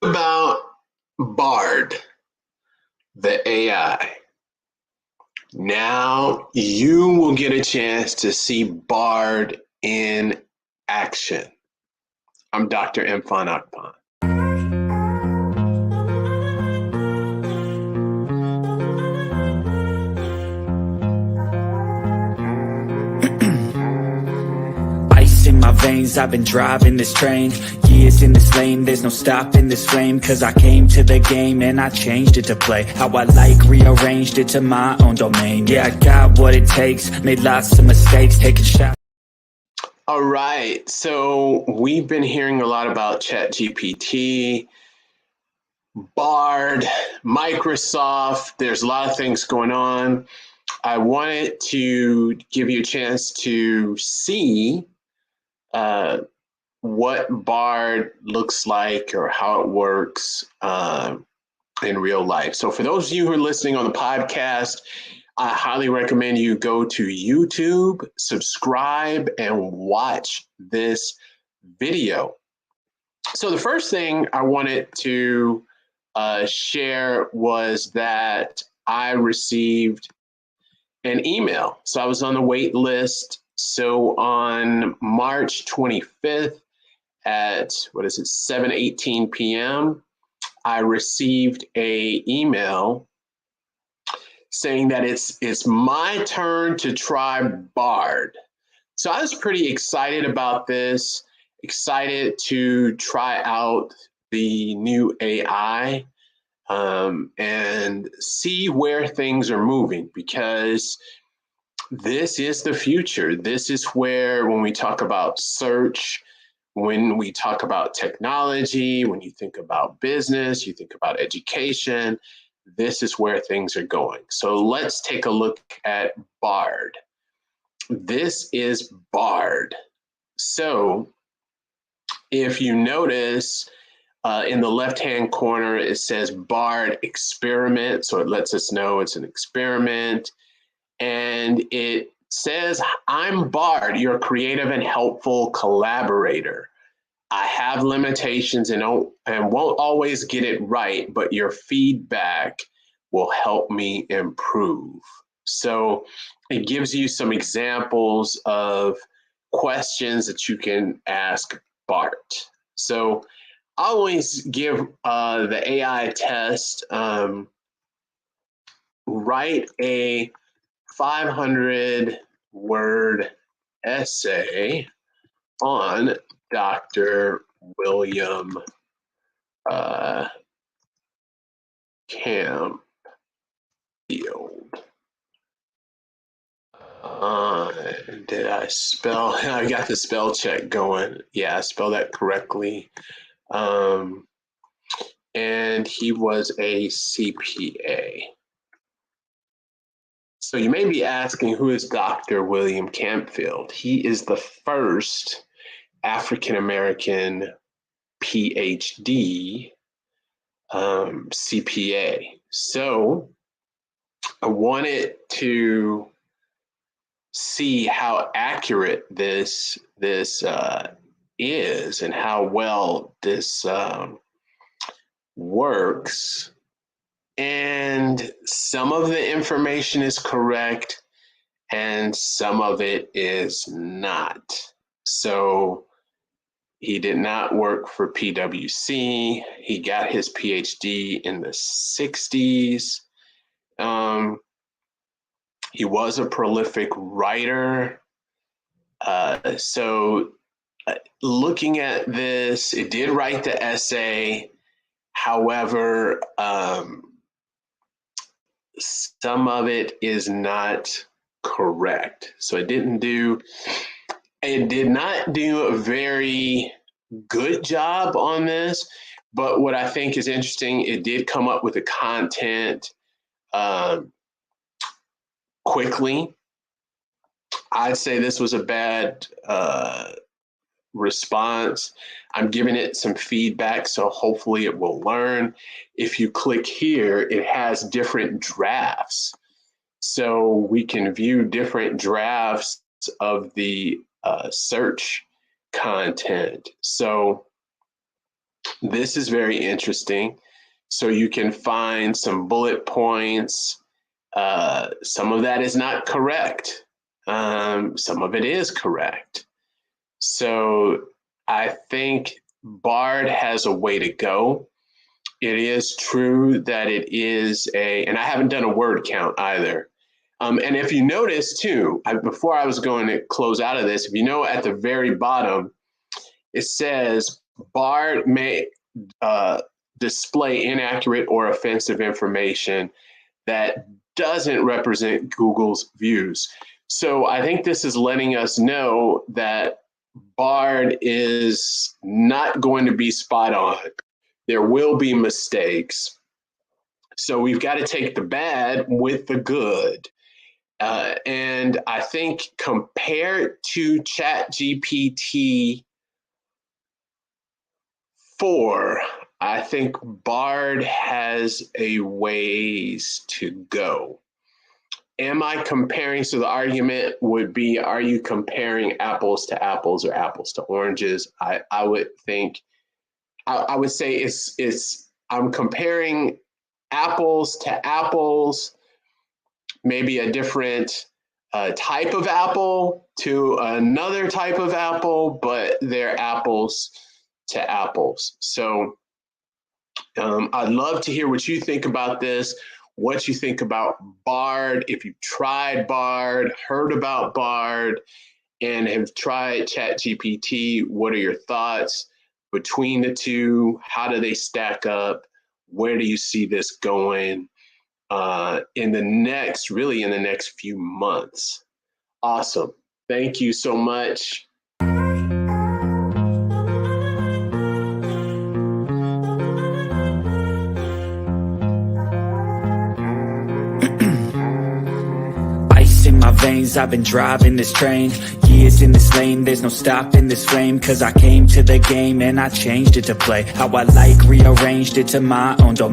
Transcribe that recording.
About Bard, the AI. Now you will get a chance to see Bard in action. I'm Dr. Imfan Akpan. Ice in my veins, I've been driving this train. Years in this lane, there's no stopping this flame. Cause I came to the game and I changed it to play how I like, rearranged it to my own domain. Yeah, I got what it takes, made lots of mistakes, taking shots. All right, so we've been hearing a lot about ChatGPT, Bard, Microsoft. There's a lot of things going on. I wanted to give you a chance to see what Bard looks like or how it works in real life. So for those of you who are listening on the podcast, I highly recommend you go to YouTube, subscribe, and watch this video. So the first thing I wanted to share was that I received an email. So I was on the wait list. So on March 25th at 7:18 p.m., I received a email saying that it's my turn to try Bard. So I was pretty excited about this, excited to try out the new AI and see where things are moving, because this is the future. This is where, when we talk about search, when we talk about technology, when you think about business, you think about education, this is where things are going. So let's take a look at Bard. This is Bard. So if you notice in the left-hand corner, it says Bard experiment. So it lets us know it's an experiment. And it says, I'm Bard, your creative and helpful collaborator. I have limitations and won't always get it right, but your feedback will help me improve. So it gives you some examples of questions that you can ask Bart. So I always give the AI test, write a 500-word essay on Dr. William Campfield. Did I spell? I got the spell check going. Yeah, I spelled that correctly. And he was a CPA. So you may be asking, who is Dr. William Campfield? He is the first African-American PhD CPA. So I wanted to see how accurate this is and how well this works. And some of the information is correct and some of it is not. So he did not work for PwC. He got his PhD in the 60s. He was a prolific writer. So looking at this, it did write the essay. However, some of it is not correct. So it did not do a very good job on this. But what I think is interesting, it did come up with the content quickly. I'd say this was a bad response. I'm giving it some feedback, so hopefully it will learn. If you click here, it has different drafts. So we can view different drafts of the search content. So This is very interesting. So you can find some bullet points. Some of that is not correct. Some of it is correct. So I think Bard has a way to go. It is true that it is and I haven't done a word count either. And if you notice too, before I was going to close out of this, if you know at the very bottom, it says Bard may display inaccurate or offensive information that doesn't represent Google's views. So I think this is letting us know that Bard is not going to be spot on. There will be mistakes. So we've got to take the bad with the good. And I think compared to ChatGPT 4, I think Bard has a ways to go. Am I comparing? So the argument would be, are you comparing apples to apples or apples to oranges? I would think, I would say I'm comparing apples to apples, maybe a different type of apple to another type of apple, but they're apples to apples. So I'd love to hear what you think about this, what you think about Bard, if you've tried Bard, heard about Bard, and have tried ChatGPT. What are your thoughts between the two? How do they stack up? Where do you see this going in the next few months? Awesome. Thank you so much. In my veins, I've been driving this train, years in this lane, there's no stopping this flame, cause I came to the game and I changed it to play how I like, rearranged it to my own domain.